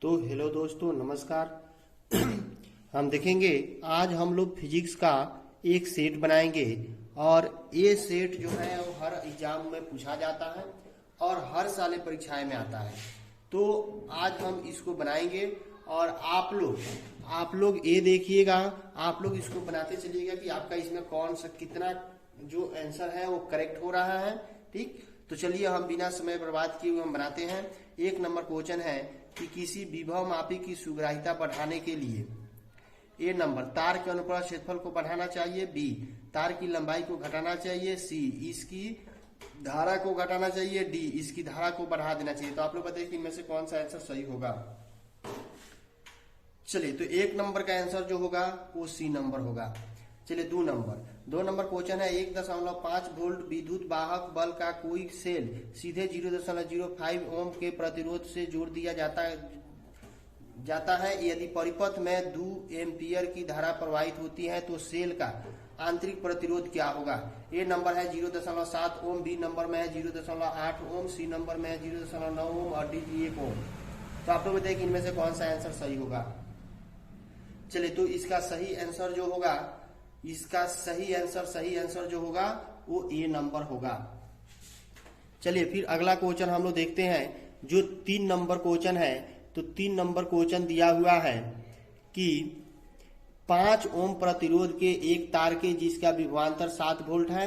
तो हेलो दोस्तों, नमस्कार। हम देखेंगे आज हम लोग फिजिक्स का एक सेट बनाएंगे और ये सेट जो है वो हर एग्जाम में पूछा जाता है और हर साल परीक्षाएं में आता है। तो आज हम इसको बनाएंगे और आप लोग ये देखिएगा, आप लोग इसको बनाते चलिएगा कि आपका इसमें कौन सा कितना जो आंसर है वो करेक्ट हो रहा है। ठीक, तो चलिए हम बिना समय बर्बाद किए हुए हम बनाते हैं। एक नंबर क्वेश्चन है कि किसी विभव मापी की सुग्राह्यता बढ़ाने के लिए ए नंबर तार के अनुप्रस्थ क्षेत्रफल को बढ़ाना चाहिए, बी तार की लंबाई को घटाना चाहिए, सी इसकी धारा को घटाना चाहिए, डी इसकी धारा को बढ़ा देना चाहिए। तो आप लोग बताइए कि इनमें से कौन सा आंसर सही होगा। चलिए, तो एक नंबर का आंसर जो होगा वो सी नंबर होगा। चलिए दो नंबर क्वेश्चन है 1.5 वोल्ट विद्युत वाहक बल का कोई सेल सीधे 0.05 ओम के प्रतिरोध से जोड़ दिया जाता है। यदि परिपथ में 2 एम्पियर की धारा प्रवाहित होती है तो सेल का आंतरिक प्रतिरोध क्या होगा। ए नंबर है 0.7 ओम, बी नंबर में है 0.8 ओम, सी नंबर में है 0.9 ओम और डी 1 ओम। तो आप लोग बताइए कि इनमें से कौन सा आंसर सही होगा। चलिए, तो इसका सही आंसर जो होगा, इसका सही आंसर जो होगा वो ए नंबर होगा। चलिए फिर अगला क्वेश्चन हम लोग देखते हैं जो 3 नंबर क्वेश्चन है। तो 3 नंबर क्वेश्चन दिया हुआ है कि 5 ओम प्रतिरोध के एक तार के जिसका विभवांतर 7 वोल्ट है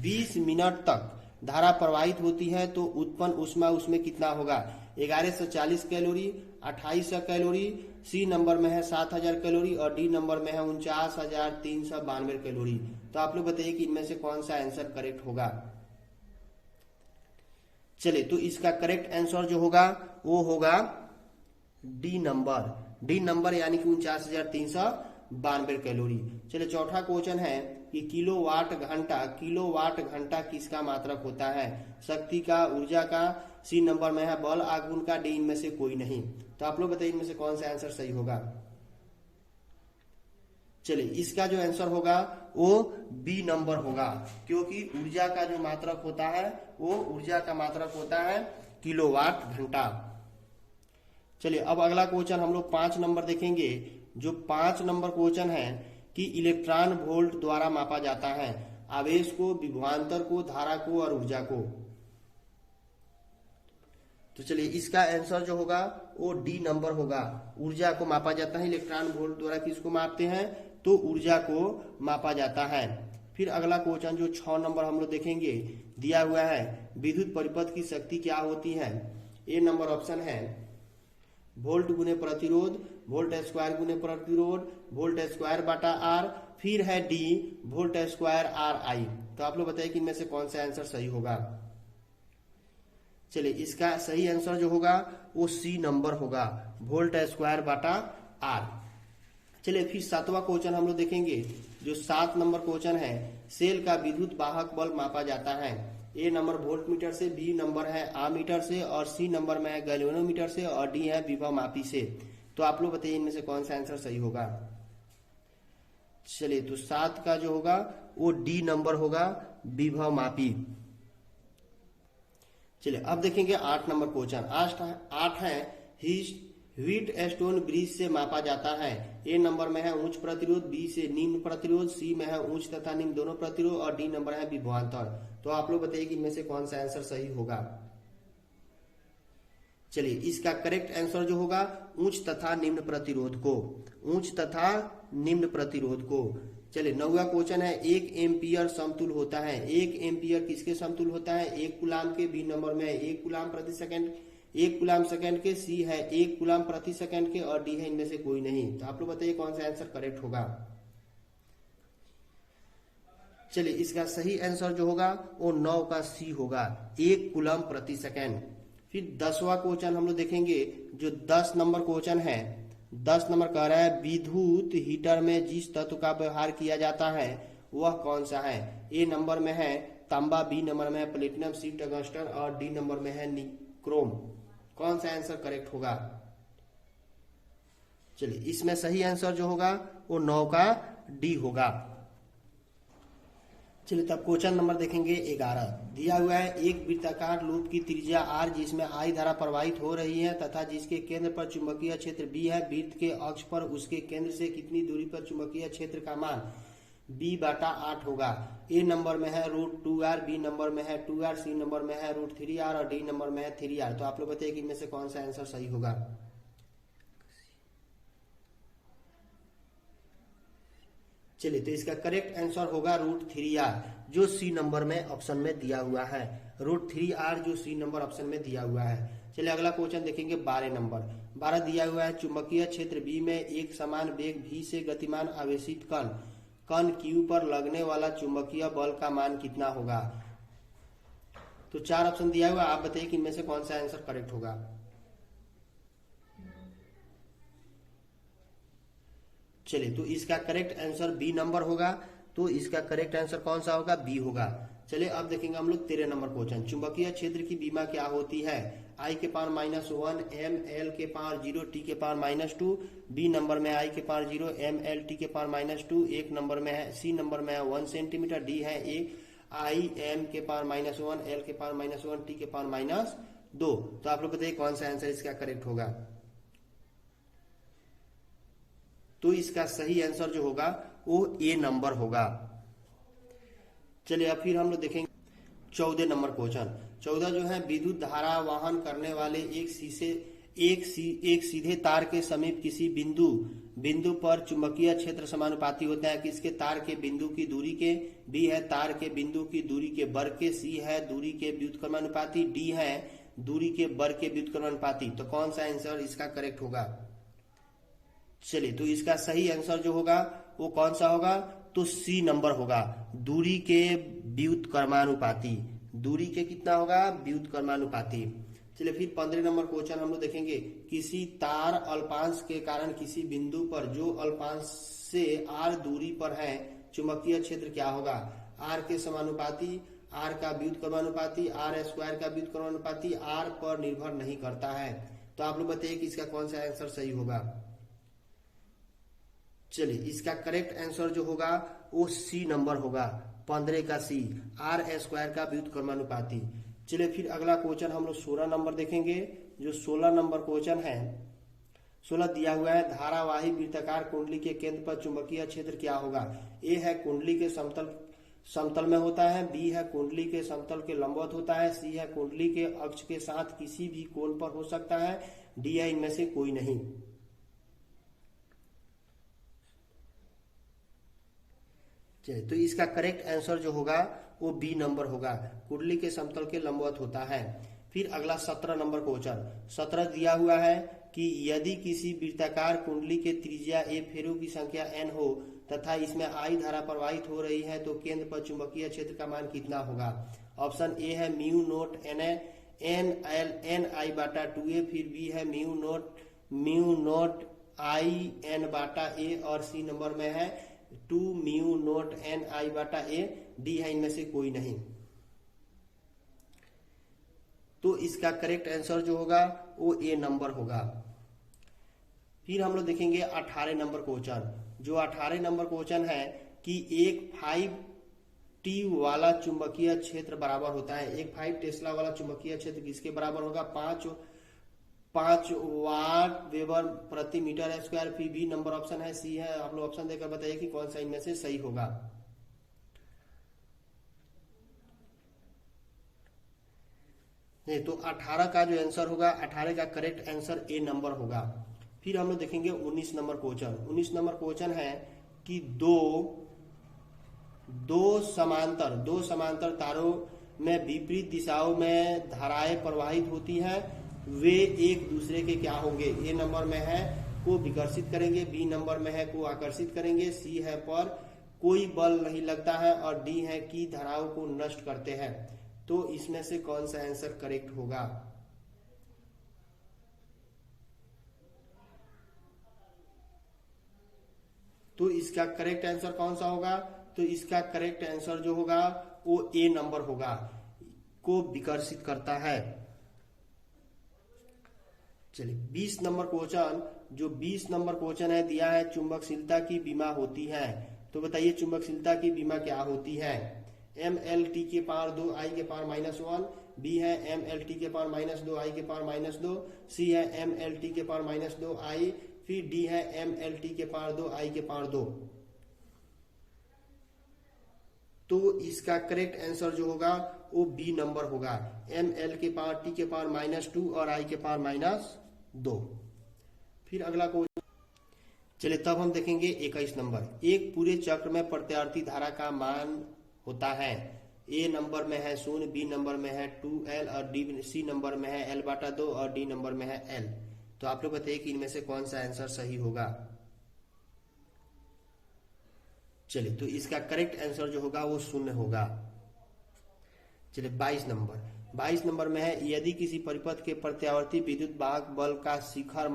20 मिनट तक धारा प्रवाहित होती है तो उत्पन्न ऊष्मा उसमें कितना होगा। 1140 कैलोरी, 2800 कैलोरी, सी नंबर में है 7000 कैलोरी और डी नंबर में है 49,392 कैलोरी। तो आप लोग बताइए कि इनमें से कौन सा आंसर करेक्ट होगा। चलिए, तो इसका करेक्ट आंसर जो होगा वो होगा डी नंबर यानी कि 49,392 कैलोरी। चलिए चौथा क्वेश्चन है कि किलोवाट घंटा किसका मात्रक होता है। शक्ति का, ऊर्जा का, सी नंबर में है बल आघूर्ण का, डी इनमें से कोई नहीं। तो आप लोग बताइए इनमें से कौन सा आंसर सही होगा। चलिए, इसका जो आंसर होगा वो बी नंबर होगा, क्योंकि ऊर्जा का जो मात्रक होता है वो ऊर्जा का मात्रक होता है किलोवाट घंटा। चलिए, अब अगला क्वेश्चन हम लोग 5 नंबर देखेंगे। जो 5 नंबर क्वेश्चन है कि इलेक्ट्रॉन वोल्ट द्वारा मापा जाता है आवेश को, विभवांतर को, धारा को और ऊर्जा को। तो चलिए, इसका आंसर जो होगा वो डी नंबर होगा। ऊर्जा को मापा जाता है, इलेक्ट्रॉन वोल्ट द्वारा किसको मापते हैं तो ऊर्जा को मापा जाता है। फिर अगला क्वेश्चन जो 6 नंबर हम लोग देखेंगे दिया हुआ है विद्युत परिपथ की शक्ति क्या होती है। ए नंबर ऑप्शन है वोल्ट गुने प्रतिरोध, वोल्ट स्क्वायर गुने प्रतिरोध, वोल्ट स्क्वायर बटा आर, फिर है डी वोल्ट स्क्वायर आर आई। तो आप लोग बताइए कि इनमें से कौन सा आंसर सही होगा। चलिए, इसका सही आंसर जो होगा वो सी नंबर होगा, वोल्ट स्क्वायर बटा आर। चलिए फिर 7वां क्वेश्चन हम लोग देखेंगे। जो 7 नंबर क्वेश्चन है सेल का विद्युत वाहक बल मापा जाता है। ए नंबर वोल्ट मीटर से, बी नंबर है आमीटर से और सी नंबर में है गैल्वेनोमीटर से और डी है विभव मापी से। तो आप लोग बताइए इनमें से कौन सा आंसर सही होगा। चलिए, तो 7 का जो होगा वो डी नंबर होगा, विभव मापी। चलिए, अब देखेंगे 8 नंबर क्वेश्चन। 8 है व्हीट स्टोन ब्रिज से मापा जाता है। ए नंबर में है उच्च प्रतिरोध, बी से निम्न प्रतिरोध, सी में है उच्च तथा निम्न दोनों प्रतिरोध और डी नंबर है विभवांतर। तो आप लोग बताइए कि इनमें से कौन सा आंसर सही होगा। चलिए, इसका करेक्ट आंसर जो होगा उच्च तथा निम्न प्रतिरोध को। चलिए, 9वां क्वेश्चन है 1 एम्पियर समतुल होता है। 1 एम्पियर किसके समतुल होता है, 1 कूलाम के, बी नंबर में है 1 कूलाम प्रति सेकंड, 1 कूलाम सेकंड के, सी है 1 कूलाम प्रति सेकंड के और डी है इनमें से कोई नहीं। तो आप लोग बताइए कौन सा आंसर करेक्ट होगा। चलिए, इसका सही आंसर जो होगा वो 9 का सी होगा, 1 कूलम प्रति सेकंड। फिर 10वां क्वेश्चन हम लोग देखेंगे। जो 10 नंबर क्वेश्चन है, 10 नंबर कह रहा है विद्युत हीटर में जिस तत्व का व्यवहार किया जाता है वह कौन सा है। ए नंबर में है तांबा, बी नंबर में है प्लेटिनम, सी टंगस्टन और डी नंबर में है निक्रोम। कौन सा आंसर करेक्ट होगा। चलिए, इसमें सही आंसर जो होगा वो 9 का डी होगा। चलिए तब क्वेश्चन नंबर देखेंगे 11। दिया हुआ है एक वृत्ताकार लूप की त्रिज्या r जिसमें I धारा प्रवाहित हो रही है तथा जिसके केंद्र पर चुंबकीय क्षेत्र B है। वृत्त के अक्ष पर उसके केंद्र से कितनी दूरी पर चुंबकीय क्षेत्र का मान B/8 होगा। A नंबर में है √2r, B नंबर में है 2r, C नंबर में है √3r और D नंबर में है 3r। तो आप लोग बताइए कि इनमें से कौन सा आंसर सही होगा। चलिए तो इसका करेक्ट आंसर होगा √3r जो सी नंबर में ऑप्शन में दिया हुआ है। √3r जो सी नंबर ऑप्शन में दिया हुआ है। चलिए अगला क्वेश्चन देखेंगे 12 नंबर। 12 दिया हुआ है चुंबकीय क्षेत्र B में एक समान वेग v से गतिमान आवेशित कण Q पर लगने वाला चुंबकीय बल का मान कितना होगा। तो 4 ऑप्शन दिया हुआ, आप बताइए कि इनमें से कौन सा आंसर करेक्ट होगा। चलिए तो इसका करेक्ट आंसर बी नंबर होगा। तो इसका करेक्ट आंसर कौन सा होगा, बी होगा। चलिए अब देखेंगे हम लोग 13 नंबर क्वेश्चन। चुंबकीय क्षेत्र की बीमा क्या होती है। I के पावर -1, M L के पावर 0, T के पावर -2। बी नंबर में I के पावर 0, M L T के पावर -2। एक नंबर में है, सी नंबर में है 1 सेंटीमीटर। डी है I M के पावर -1, L के पावर -1, T के पावर -2। तो आप लोग बताइए कौन सा आंसर इसका करेक्ट होगा। तो इसका सही आंसर जो होगा वो ए नंबर होगा। चलिए अब फिर हम लोग देखेंगे 14 नंबर क्वेश्चन। 14 जो है विद्युत धारा वाहन करने वाले एक सीधे तार के समीप किसी बिंदु पर चुंबकीय क्षेत्र समानुपाती होता है। किसके, तार के बिंदु की दूरी के। बी है तार के बिंदु की दूरी के वर्ग के। सी है दूरी के व्युत्क्रमानुपाती। डी है दूरी के वर्ग के व्युत्क्रमानुपाती। तो कौन सा आंसर इसका करेक्ट होगा। चलिए तो इसका सही आंसर जो होगा वो कौन सा होगा, तो सी नंबर होगा, दूरी के व्युत्क्रमानुपाती। दूरी के कितना होगा, व्युत्क्रमानुपाती। चलिए फिर 15 नंबर क्वेश्चन हम लोग देखेंगे। किसी तार अल्पांश के कारण किसी बिंदु पर जो अल्पांश से r दूरी पर है चुंबकीय क्षेत्र क्या होगा। r के समानुपाती, r का व्युत्क्रमानुपाती, r² का व्युत्क्रमानुपाती, r पर निर्भर नहीं करता है। तो आप लोग बताइए कि इसका कौन सा आंसर सही होगा। चलिए इसका करेक्ट आंसर जो होगा वो सी नंबर होगा, 15 का सी, r² का व्युत्क्रमानुपाती। चलिए फिर अगला क्वेश्चन हम लोग 16 नंबर देखेंगे। जो 16 नंबर क्वेश्चन है, 16 दिया हुआ है धारावाही वृत्ताकार कुंडली के केंद्र पर चुंबकीय क्षेत्र क्या होगा। ए है कुंडली के समतल में होता है। बी है कुंडली के समतल के लंबवत होता है। सी है कुंडली के अक्ष के साथ किसी भी कोण पर हो सकता है। डी है इनमें से कोई नहीं। तो इसका करेक्ट आंसर जो होगा वो बी नंबर होगा, कुंडली के समतल के लंबवत होता है। फिर अगला 17 नंबर क्वेश्चन। 17 दिया हुआ है कि यदि किसी वृत्ताकार कुंडली के त्रिज्या ए फेरों की संख्या n हो तथा इसमें I धारा प्रवाहित हो रही है तो केंद्र पर चुंबकीय क्षेत्र का मान कितना होगा। ऑप्शन ए है μ0 फिर बी है μ0 I/n/a और सी नंबर में है 2μ0 n/a। डी है इनमें से कोई नहीं। तो इसका करेक्ट आंसर जो होगा वो ए नंबर होगा। फिर हम लोग देखेंगे 18 नंबर क्वेश्चन। जो 18 नंबर क्वेश्चन है कि एक 5T वाला चुंबकीय क्षेत्र बराबर होता है। एक 5 टेस्ला वाला चुंबकीय क्षेत्र किसके बराबर होगा, 5 वाट वेबर प्रति मीटर स्क्वायर। फिर बी नंबर ऑप्शन है, सी है। आप लोग ऑप्शन देकर बताइए कि कौन सा इनमें से सही होगा। नहीं तो 18 का जो आंसर होगा, 18 का करेक्ट आंसर ए नंबर होगा। फिर हम लोग देखेंगे 19 नंबर क्वेश्चन। 19 नंबर क्वेश्चन है कि दो समांतर तारों में विपरीत दिशाओं में धाराएं प्रवाहित होती हैं, वे एक दूसरे के क्या होंगे। ए नंबर में है को विकर्षित करेंगे, बी नंबर में है को आकर्षित करेंगे, सी है पर कोई बल नहीं लगता है और डी है कि धाराओं को नष्ट करते हैं। तो इसमें से कौन सा आंसर करेक्ट होगा। तो इसका करेक्ट आंसर कौन सा होगा, तो इसका करेक्ट आंसर जो होगा वो ए नंबर होगा, को विकर्षित करता है। चलिए 20 नंबर क्वेश्चन। जो 20 नंबर क्वेश्चन है दिया है चुंबकशीलता की बीमा होती है। तो बताइए चुंबकशीलता की बीमा क्या होती है। एम एल टी के पावर 2 आई के पावर -1, बी है एम एल टी के पावर -2 आई के पावर -2, सी है एम एल टी के पावर -2 आई, फिर डी है एम एल टी के पावर 2 आई के पावर 2। तो इसका करेक्ट आंसर जो होगा वो बी नंबर होगा, एम एल के पावर टी के पावर -2 और आई के पावर -2। फिर अगला क्वेश्चन, चलिए तब हम देखेंगे 21 नंबर। एक पूरे चक्र में प्रत्यावर्ती धारा का मान होता है, ए नंबर में है 0, बी नंबर में है 2L और डी सी नंबर में है L/2 और डी नंबर में है L। तो आप लोग बताइए कि इनमें से कौन सा आंसर सही होगा। चलिए तो इसका करेक्ट आंसर जो होगा वो 0 होगा। चलिए 22 नंबर में है, यदि किसी परिपथ के प्रत्यावर्ती विद्युत वाहक बल का शिखर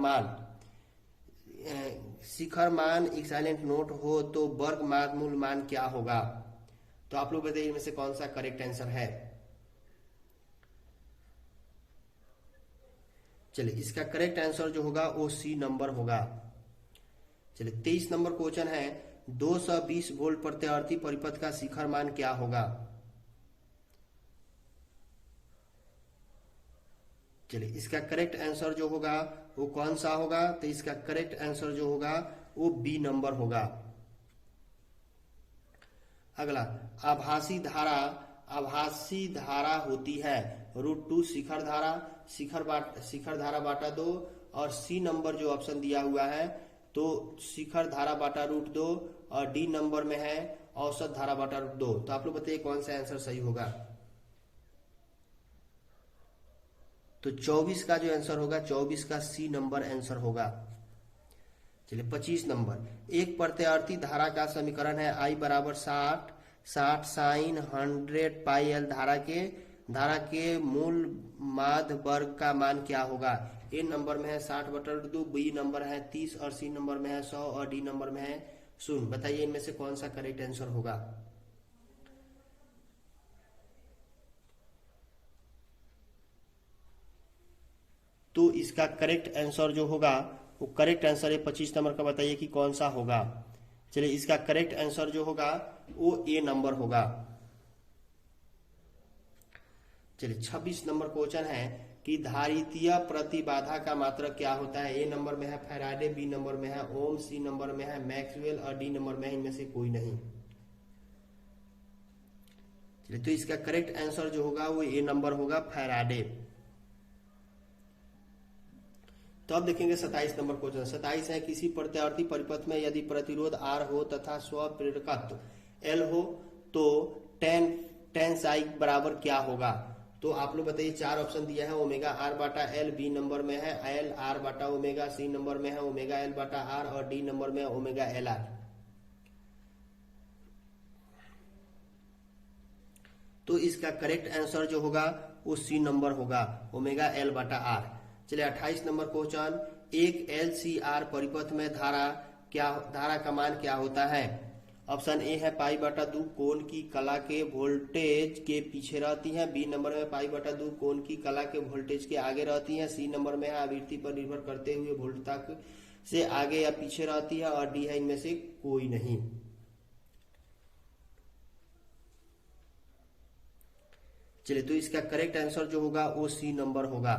मान एक साइलेंट नोट हो तो वर्ग माध्मूल मान क्या होगा। तो आप लोग बताइए इनमें से कौन सा करेक्ट आंसर है। चलिए इसका करेक्ट आंसर जो होगा वो सी नंबर होगा। चलिए 23 नंबर क्वेश्चन है, 220 वोल्ट प्रत्यावर्ती परिपथ का शिखर मान क्या होगा। चलिए इसका करेक्ट आंसर जो होगा वो कौन सा होगा। तो इसका करेक्ट आंसर जो होगा वो बी नंबर होगा। अगला, आभासी धारा होती है √2 शिखर धारा बाटा 2, और सी नंबर जो ऑप्शन दिया हुआ है तो शिखर धारा बाटा √2 और डी नंबर में है औसत धारा बाटा √2। तो आप लोग बताइए कौन सा आंसर सही होगा। तो 24 का जो आंसर होगा 24 का सी नंबर आंसर होगा। चलिए 25 नंबर, एक प्रत्यावर्ती धारा का समीकरण है I बराबर 60 साइन 100 पाई एल धारा के मूल माध्य वर्ग का मान क्या होगा। ए नंबर में है 60/2, बी नंबर है 30 और सी नंबर में है 100 और डी नंबर में है 0। बताइए इनमें से कौन सा करेक्ट आंसर होगा। तो इसका करेक्ट आंसर जो होगा वो करेक्ट आंसर है 25 नंबर का। बताइए कि कौन सा होगा। चलिए इसका करेक्ट आंसर जो होगा वो ए नंबर होगा। चलिए 26 नंबर क्वेश्चन है कि धारितीय प्रतिबाधा का मात्रक क्या होता है। ए नंबर में है फैराडे, बी नंबर में है ओम, सी नंबर में है मैक्सवेल और डी नंबर में है इनमें से कोई नहीं। चलिए तो इसका करेक्ट आंसर जो होगा वो ए नंबर होगा, फैराडे। तो अब देखेंगे 27 नंबर क्वेश्चन। 27 है, किसी प्रत्यावर्ती परिपथ में यदि प्रतिरोध R हो तथा स्वप्रेरकत्व L हो तो tan साई बराबर क्या होगा। तो आप लोग बताइए, 4 ऑप्शन दिया है, ओमेगा R बाटा L, बी नंबर में है L R बाटा ओमेगा, सी नंबर में है ओमेगा L बाटा R और डी नंबर में है ओमेगा LR। तो इसका करेक्ट आंसर जो होगा वो सी नंबर होगा, ओमेगा L बाटा R। चलिए 28 नंबर क्वेश्चन, एक LCR परिपथ में धारा का मान क्या होता है। ऑप्शन ए है π/2 कोण की कला के वोल्टेज के पीछे रहती है, बी नंबर में π/2 कोण की कला के वोल्टेज के आगे रहती है, सी नंबर में है आवृत्ति पर निर्भर करते हुए वोल्टता से आगे या पीछे रहती है और डी है इनमें से कोई नहीं। चलिए तो इसका करेक्ट आंसर जो होगा वो सी नंबर होगा।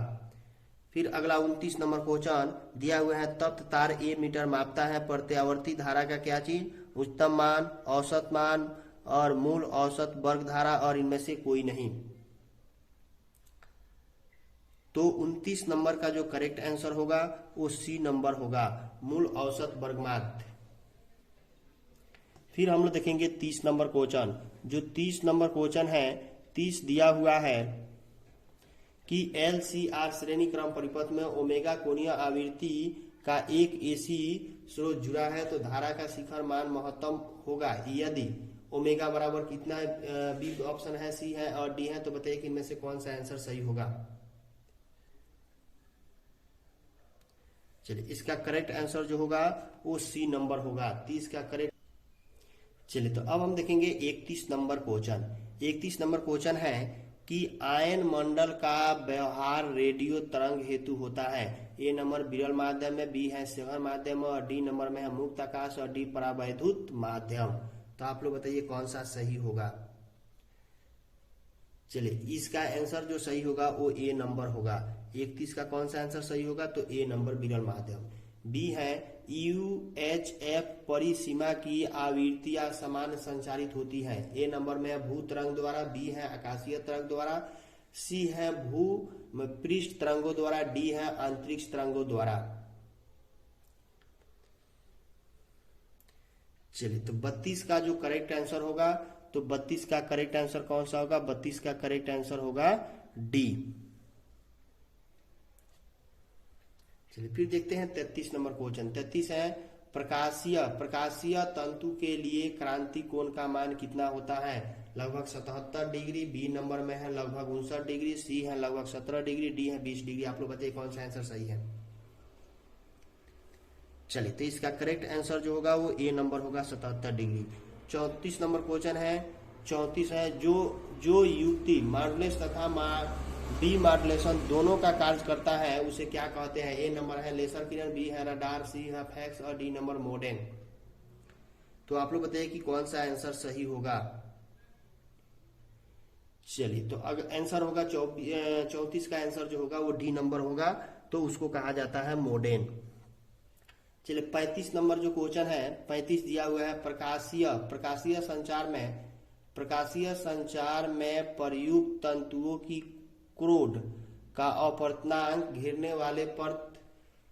फिर अगला 29 नंबर क्वेश्चन दिया हुआ है, तप्त तार ए मीटर मापता है प्रत्यावर्ती धारा का क्या चीज, उच्चतम मान, औसत मान और मूल औसत वर्ग धारा और इनमें से कोई नहीं। तो 29 नंबर का जो करेक्ट आंसर होगा वो सी नंबर होगा, मूल औसत वर्ग माध्य। फिर हम लोग देखेंगे 30 नंबर क्वेश्चन। जो 30 नंबर क्वेश्चन है, 30 दिया हुआ है कि LCR श्रेणी क्रम परिपथ में ओमेगा कोणीय आवृत्ति का एक AC स्रोत जुड़ा है तो धारा का शिखर मान महत्तम होगा यदि ओमेगा बराबर कितना है। बी ऑप्शन है, सी है और डी है। तो बताइए कि इनमें से कौन सा आंसर सही होगा। चलिए इसका करेक्ट आंसर जो होगा वो सी नंबर होगा, 30 का करेक्ट। चलिए तो अब हम देखेंगे 31 नंबर क्वेश्चन। 31 नंबर क्वेश्चन है कि आयन मंडल का व्यवहार रेडियो तरंग हेतु होता है। ए नंबर विरल माध्यम में, बी है सेवन माध्यम और डी नंबर में है मुक्त आकाश और डी परावैद्युत माध्यम। तो आप लोग बताइए कौन सा सही होगा। चलिए इसका आंसर जो सही होगा वो ए नंबर होगा। 31 का कौन सा आंसर सही होगा? तो ए नंबर विरल माध्यम। बी है UHF परिसीमा की आवृत्तियां समान संचारित होती हैं। ए नंबर में है भू तरंग द्वारा, बी है आकाशीय तरंग द्वारा, सी है भू पृष्ठ तरंगों द्वारा, डी है अंतरिक्ष तरंगों द्वारा। चलिए तो 32 का जो करेक्ट आंसर होगा, तो 32 का करेक्ट आंसर कौन सा होगा? 32 का करेक्ट आंसर होगा डी। चलिए फिर देखते हैं 33 नंबर क्वेश्चन। 33 है प्रकाशीय तंतु के लिए क्रांति कोण का मान कितना होता है? लगभग 77 डिग्री, बी नंबर में है लगभग 59 डिग्री, सी है लगभग 17 डिग्री, डी है 20 डिग्री। आप लोग बताइए कौन सा आंसर सही है। चलिए तो इसका करेक्ट आंसर जो होगा वो ए नंबर होगा 77 डिग्री। 34 नंबर क्वेश्चन है। 34 है जो युक्ति मॉड्यूलस तथा डीमॉड्यूलेशन दोनों का कार्य करता है उसे क्या कहते हैं? ए नंबर है लेजर किरण, बी है रडार, सी है फैक्स और डी नंबर मोडेम। तो आप लोग बताइए कि कौन सा आंसर सही होगा। चलिए तो अगर आंसर होगा 34 का आंसर जो होगा वो डी नंबर होगा, तो उसको कहा जाता है मोडेम। चलिए 35 नंबर जो क्वेश्चन है, 35 दिया हुआ है प्रकाशीय संचार में प्रयुक्त तंतुओं की क्रोड का अपवर्तनांक घेरने वाले परत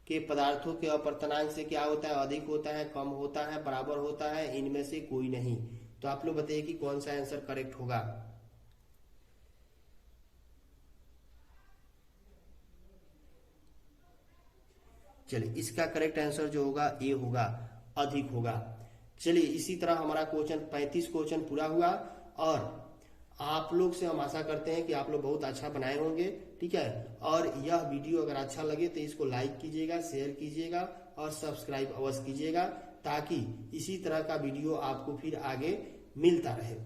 के पदार्थों के अपवर्तनांक से क्या होता है? अधिक होता है, कम होता है, बराबर होता है, इनमें से कोई नहीं। तो आप लोग बताइए कि कौन सा आंसर करेक्ट होगा। चलिए इसका करेक्ट आंसर जो होगा ए होगा, अधिक होगा। चलिए इसी तरह हमारा क्वेश्चन 35 क्वेश्चन पूरा हुआ, और आप लोग से हम आशा करते हैं कि आप लोग बहुत अच्छा बनाए होंगे, ठीक है। और यह वीडियो अगर अच्छा लगे तो इसको लाइक कीजिएगा, शेयर कीजिएगा और सब्सक्राइब अवश्य कीजिएगा, ताकि इसी तरह का वीडियो आपको फिर आगे मिलता रहे।